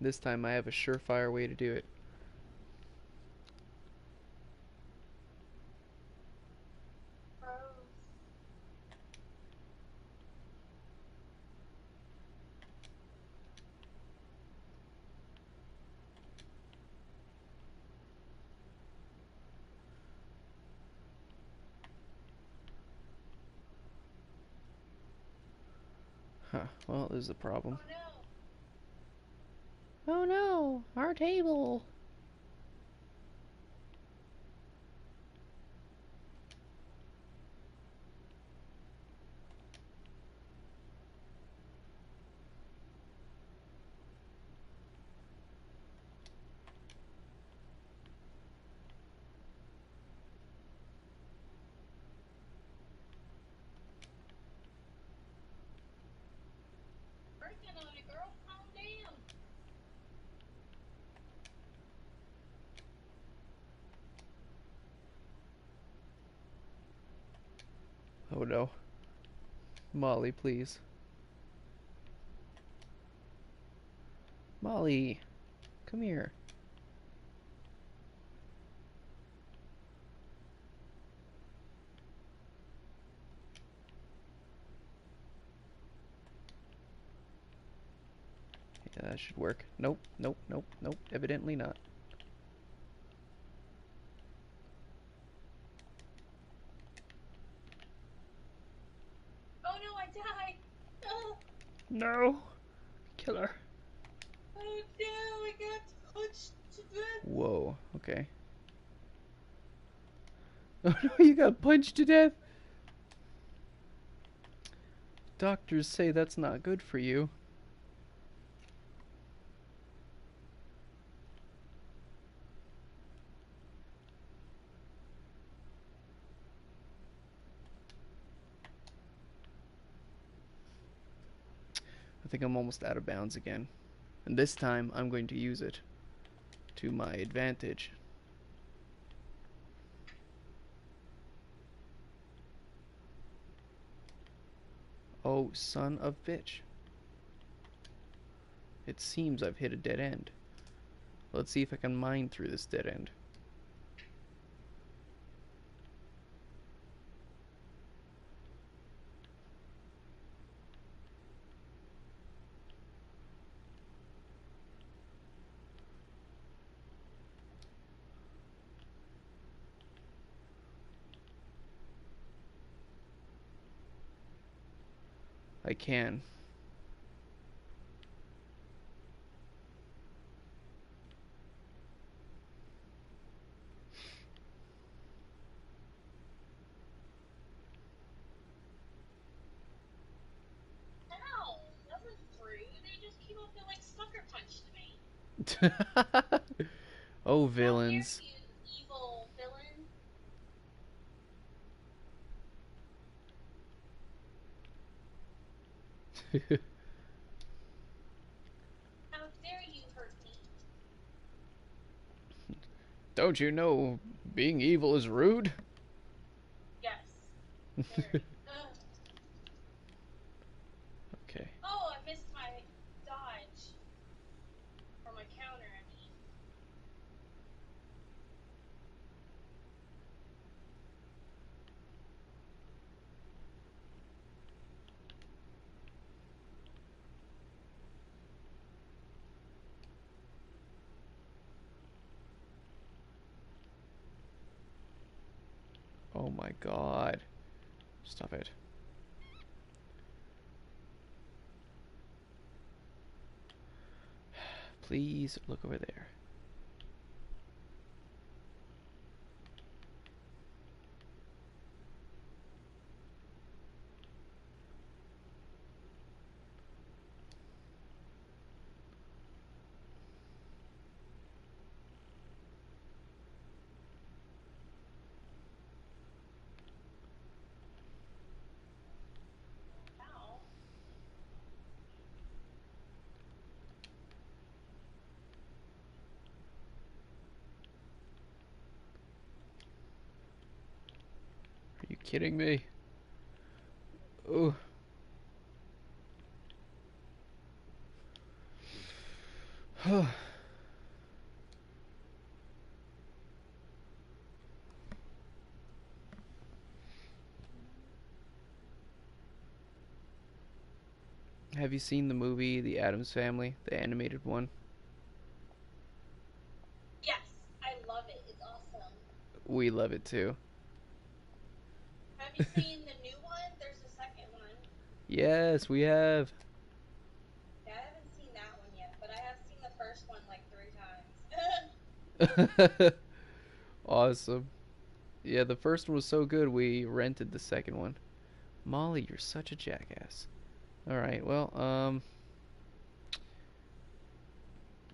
S1: This time I have a surefire way to do it.
S2: Gross.
S1: Huh, well, there's a problem.
S2: Oh no.
S1: Oh no, our table.
S2: Working on it, girl. Calm down.
S1: Oh no. Molly, please. Molly, come here. Yeah, that should work. Nope, nope, nope, nope. Evidently not.
S2: Oh no, I died. Oh,
S1: No. Killer.
S2: oh no, I got punched to death.
S1: Whoa, okay. Oh no, you got punched to death. Doctors say that's not good for you. I think I'm almost out of bounds again. And this time I'm going to use it to my advantage. Oh, son of bitch. It seems I've hit a dead end. Let's see if I can mine through this dead end. I can.
S2: Ow, that was rude. They just came up and like sucker punched me.
S1: Oh,
S2: How dare
S1: villains.
S2: you, evil villain? How dare you hurt me?
S1: Don't you know being evil is rude?
S2: Yes, very. Ugh.
S1: Okay.
S2: Oh, I missed my dodge. Or my counter, I mean.
S1: Oh my god. Stop it. Please look over there.
S2: Ow.
S1: Are you kidding me? Oh, Have you seen the movie The Addams Family, the animated one?
S2: Yes, I love it. It's awesome.
S1: We love it too.
S2: Have you seen the new one? There's a second one.
S1: Yes, we have.
S2: Yeah, I haven't seen that one yet, but I have seen the first one like 3 times.
S1: Awesome. Yeah, the first one was so good we rented the second one. Molly, you're such a jackass. All right, well,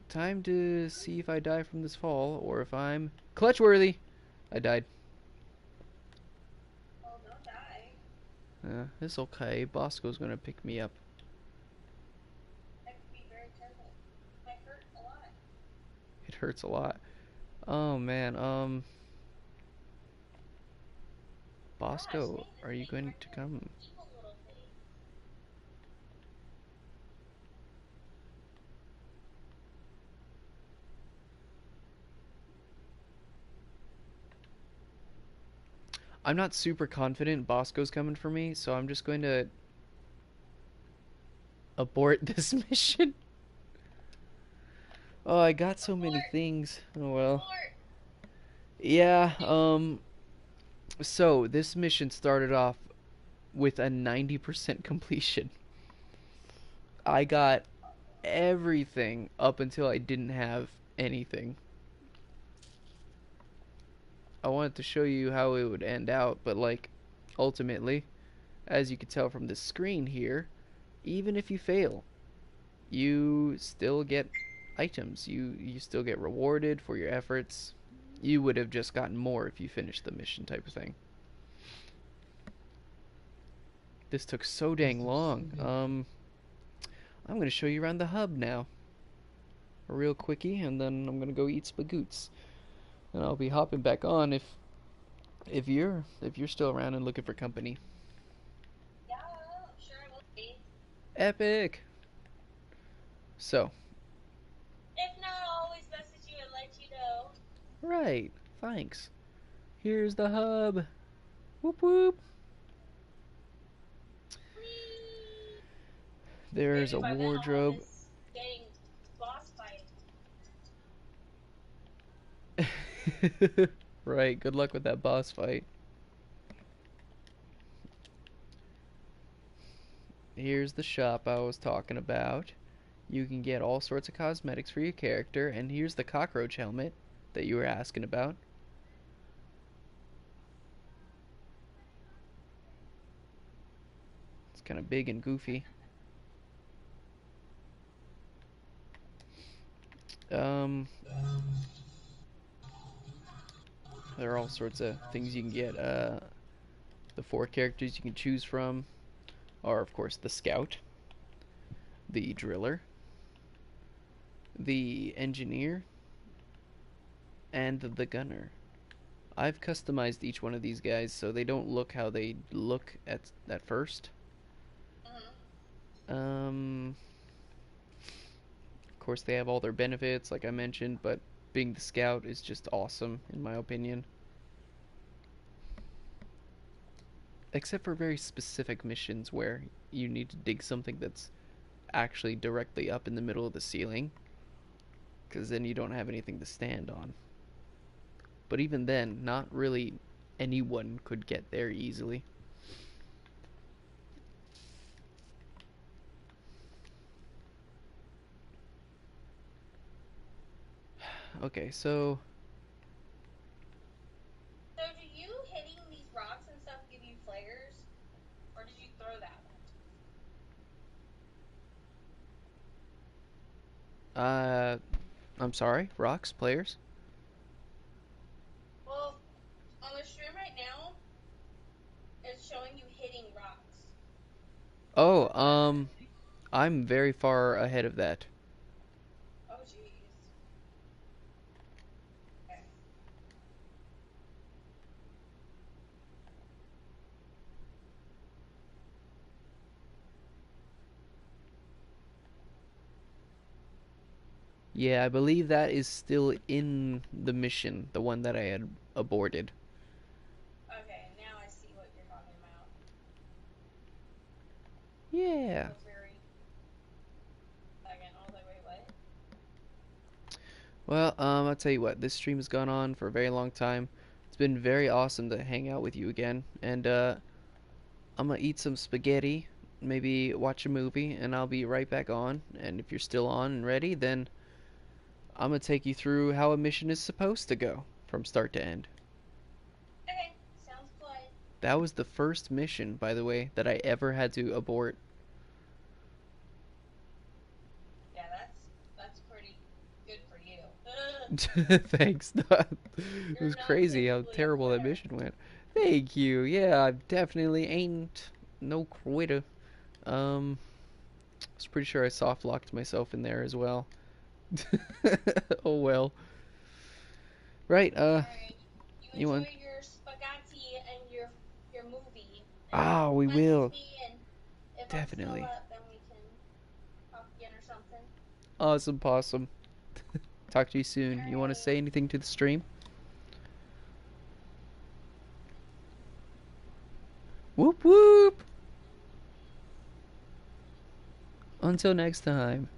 S1: time to see if I die from this fall or if I'm clutch worthy. I died.
S2: Oh, don't die.
S1: It's okay. Bosco's gonna pick me up.
S2: That could be very terrible. Might hurt a lot.
S1: It hurts a lot. Oh man,
S2: Gosh,
S1: Bosco,
S2: dang,
S1: are
S2: this
S1: you
S2: thing's
S1: going
S2: right
S1: to
S2: there.
S1: come?
S2: Evil little thing.
S1: I'm not super confident Bosco's coming for me, so I'm just going to abort this mission. Oh, I got so many
S2: Abort!
S1: things. Oh well.
S2: Abort!
S1: Yeah, so this mission started off with a 90% completion. I got everything up until I didn't have anything. I wanted to show you how it would end out, but like ultimately, as you can tell from the screen here, even if you fail, you still get items. You still get rewarded for your efforts. You would have just gotten more if you finished the mission type of thing. This took so dang long. I'm gonna show you around the hub now. A real quickie, and then I'm gonna go eat spagoots. And I'll be hopping back on if you're still around and looking for company.
S2: Yeah, I'm sure I will be.
S1: Epic. So,
S2: If not, I'll always message you and let you know.
S1: right. Thanks. Here's the hub. Whoop whoop.
S2: Whee!
S1: There's
S2: Maybe
S1: a
S2: by then I'll have
S1: wardrobe.
S2: this dang boss fight.
S1: Right. Good luck with that boss fight. Here's the shop I was talking about. You can get all sorts of cosmetics for your character, and here's the cockroach helmet that you were asking about. It's kind of big and goofy. Um, there are all sorts of things you can get. The four characters you can choose from are, of course, the scout, the driller, the engineer, and the gunner. I've customized each one of these guys so they don't look how they look at first.
S2: Mm-hmm.
S1: Um, of course, they have all their benefits, like I mentioned, but being the scout is just awesome, in my opinion. Except for very specific missions where you need to dig something that's actually directly up in the middle of the ceiling, because then you don't have anything to stand on. But even then, not really anyone could get there easily. Okay, so
S2: So, do you hitting these rocks and stuff give you flares, or did you throw that one?
S1: uh, I'm sorry, rocks players.
S2: Well, on the stream right now, it's showing you hitting rocks.
S1: Oh, I'm very far ahead of that.
S2: Oh, jeez. Okay.
S1: Yeah, I believe that is still in the mission, the one that I had aborted.
S2: Okay, now I see what you're talking about. It
S1: Yeah.
S2: was very. Second, I was like, wait, what?
S1: Well, I'll tell you what, this stream has gone on for a very long time. It's been very awesome to hang out with you again. And I'm gonna eat some spaghetti, maybe watch a movie, and I'll be right back on. And if you're still on and ready, then I'm gonna take you through how a mission is supposed to go from start to end.
S2: Okay, sounds good.
S1: That was the first mission, by the way, that I ever had to abort.
S2: Yeah, that's pretty good for you.
S1: Thanks. It
S2: You're
S1: was
S2: not
S1: crazy how
S2: typically a
S1: terrible that
S2: quitter.
S1: mission went. Thank you. Yeah, I definitely ain't no quitter. I was pretty sure I soft locked myself in there as well. Oh well. Right,
S2: All right, you
S1: you
S2: enjoy
S1: want
S2: your spaghetti and your movie, and
S1: Ah, we
S2: message
S1: will.
S2: me, and if I'm still
S1: Definitely.
S2: up, then we can talk again or something.
S1: Awesome possum. Talk to you
S2: All
S1: soon. You want to
S2: right.
S1: say anything to the stream? Whoop whoop. Until next time.